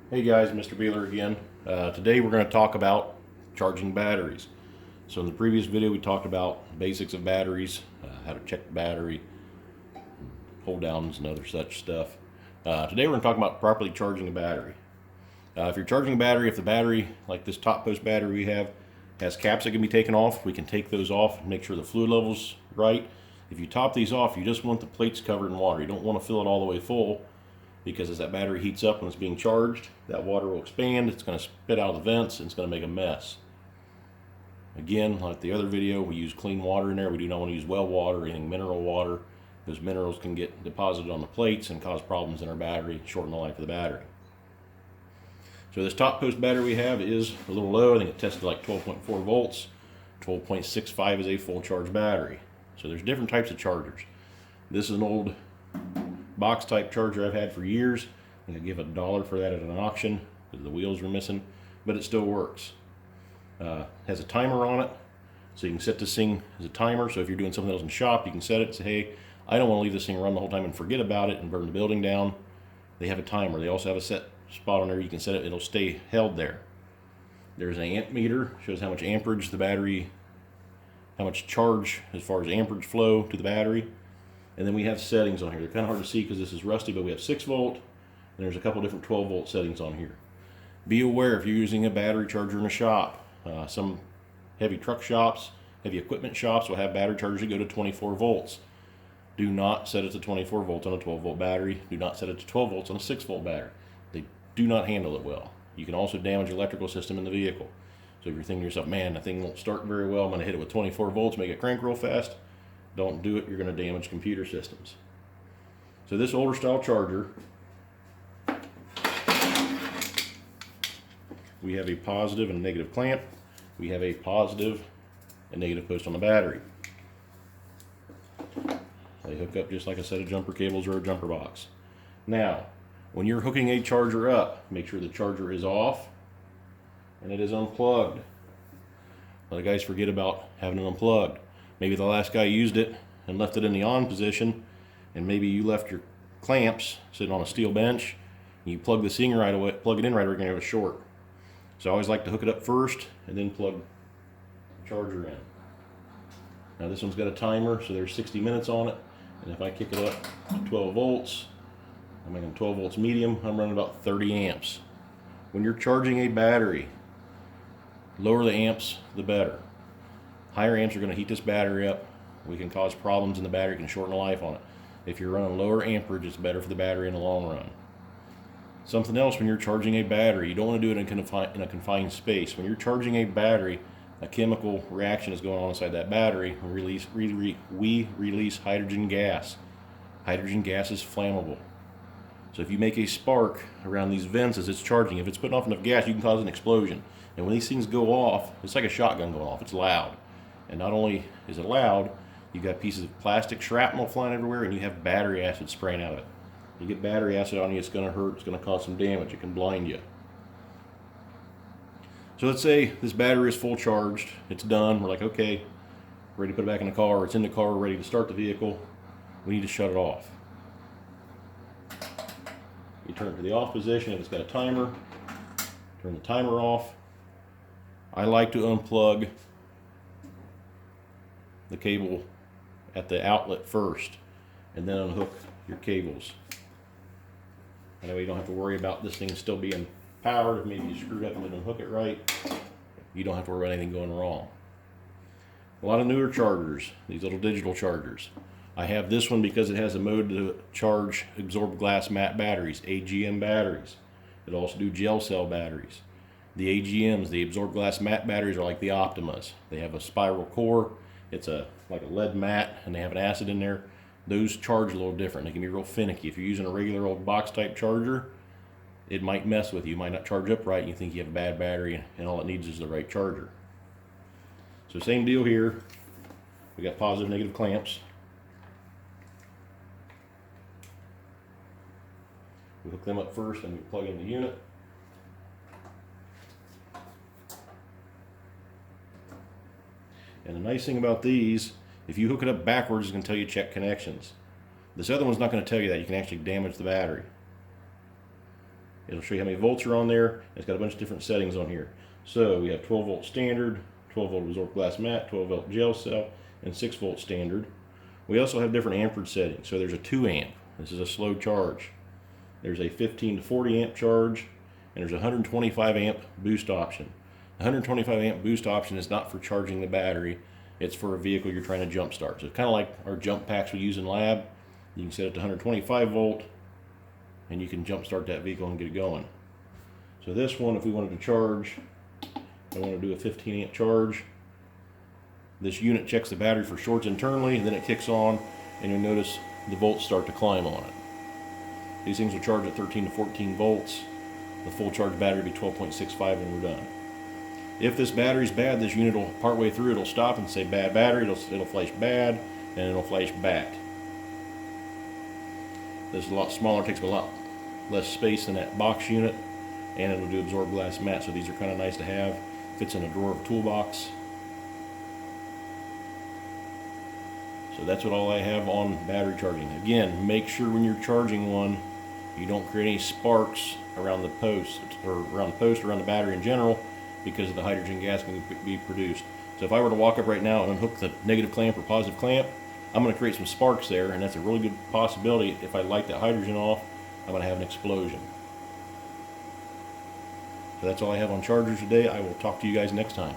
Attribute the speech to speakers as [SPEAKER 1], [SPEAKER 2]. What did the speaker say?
[SPEAKER 1] Hey guys, Mr. Beeler again. Today we're going to talk about charging batteries. So in the previous video we talked about basics of batteries, how to check the battery, hold downs and other such stuff. Today we're going to talk about properly charging a battery. If you're charging a battery, if the battery, like this top post battery we have, has caps that can be taken off, we can take those off and make sure the fluid level's right. If you top these off, you just want the plates covered in water. You don't want to fill it all the way full, because as that battery heats up when it's being charged, that water will expand, it's going to spit out of the vents, and it's going to make a mess. Again, like the other video, we use clean water in there. We do not want to use well water or anything mineral water. Those minerals can get deposited on the plates and cause problems in our battery, shorten the life of the battery. So this top post battery we have is a little low. I think it tested like 12.4 volts. 12.65 is a full charge battery. So there's different types of chargers. This is an old box type charger I've had for years. I think I give $1 for that at an auction because the wheels were missing, but it still works. Has a timer on it, so you can set this thing as a timer. So if you're doing something else in the shop, you can set it and say, hey, I don't want to leave this thing run the whole time and forget about it and burn the building down. They have a timer. They also have a set spot on there you can set it. It'll stay held there. There's an amp meter, shows how much amperage the battery, how much charge as far as amperage flow to the battery. And then we have settings on here. They're kind of hard to see because this is rusty, but we have 6 volt, and there's a couple different 12 volt settings on here. Be aware if you're using a battery charger in a shop. Some heavy truck shops, heavy equipment shops will have battery chargers that go to 24 volts. Do not set it to 24 volts on a 12 volt battery. Do not set it to 12 volts on a 6 volt battery. They do not handle it well. You can also damage the electrical system in the vehicle. So if you're thinking to yourself, man, that thing won't start very well, I'm going to hit it with 24 volts, make it crank real fast. Don't do it, you're going to damage computer systems. So this older style charger, we have a positive and negative clamp. We have a positive and negative post on the battery. They hook up just like a set of jumper cables or a jumper box. Now, when you're hooking a charger up, make sure the charger is off and it is unplugged. A lot of guys forget about having it unplugged. Maybe the last guy used it and left it in the on position, and maybe you left your clamps sitting on a steel bench, and you plug this thing right away, plug it in right away, you're going to have a short. So I always like to hook it up first and then plug the charger in. Now this one's got a timer, so there's 60 minutes on it, and if I kick it up to 12 volts, I'm making 12 volts medium, I'm running about 30 amps. When you're charging a battery, lower the amps, the better. Higher amps are going to heat this battery up. We can cause problems in the battery, can shorten the life on it. If you're running lower amperage, it's better for the battery in the long run. Something else, when you're charging a battery, you don't want to do it in a confined space. When you're charging a battery, a chemical reaction is going on inside that battery. We release hydrogen gas. Hydrogen gas is flammable. So if you make a spark around these vents as it's charging, if it's putting off enough gas, you can cause an explosion. And when these things go off, it's like a shotgun going off. It's loud. And not only is it loud, you've got pieces of plastic shrapnel flying everywhere, and you have battery acid spraying out of it. You get battery acid on you, it's going to hurt, it's going to cause some damage, it can blind you. So let's say this battery is full charged, it's done, we're like, okay, ready to put it back in the car, it's in the car, ready to start the vehicle. We need to shut it off. You turn it to the off position if it's got a timer, turn the timer off. I like to unplug the cable at the outlet first and then unhook your cables. That way you don't have to worry about this thing still being powered. If maybe you screwed up and didn't hook it right, you don't have to worry about anything going wrong. A lot of newer chargers, these little digital chargers. I have this one because it has a mode to charge absorbed glass matte batteries, AGM batteries. It'll also do gel cell batteries. The AGMs, the absorbed glass matte batteries, are like the Optimas. They have a spiral core. It's like a lead mat, and they have an acid in there. Those charge a little different. They can be real finicky. If you're using a regular old box type charger, it might mess with you. You might not charge up right, and you think you have a bad battery, and all it needs is the right charger. So same deal here. We got positive, negative clamps. We hook them up first, and we plug in the unit. And the nice thing about these, if you hook it up backwards, it's going to tell you check connections. This other one's not going to tell you that. You can actually damage the battery. It'll show you how many volts are on there. It's got a bunch of different settings on here. So we have 12 volt standard, 12 volt absorbed glass mat, 12 volt gel cell, and 6 volt standard. We also have different amperage settings. So there's a 2 amp. This is a slow charge. There's a 15 to 40 amp charge, and there's a 125 amp boost option. The 125 amp boost option is not for charging the battery. It's for a vehicle you're trying to jump start. So it's kind of like our jump packs we use in lab. You can set it to 125 volt, and you can jump start that vehicle and get it going. So this one, if we wanted to charge, I want to do a 15 amp charge. This unit checks the battery for shorts internally, and then it kicks on, and you'll notice the volts start to climb on it. These things will charge at 13 to 14 volts. The full charge battery will be 12.65 when we're done. If this battery's bad, this unit will, partway through, it'll stop and say bad battery. It'll flash bad, and it'll flash back. This is a lot smaller, takes a lot less space than that box unit, and it'll do absorbed glass mat, so these are kind of nice to have. Fits in a drawer of a toolbox. So that's what all I have on battery charging. Again, make sure when you're charging one, you don't create any sparks around the post, or around the battery in general, because of the hydrogen gas can be produced. So if I were to walk up right now and unhook the negative clamp or positive clamp, I'm going to create some sparks there, and that's a really good possibility. If I light that hydrogen off, I'm going to have an explosion. So that's all I have on chargers today. I will talk to you guys next time.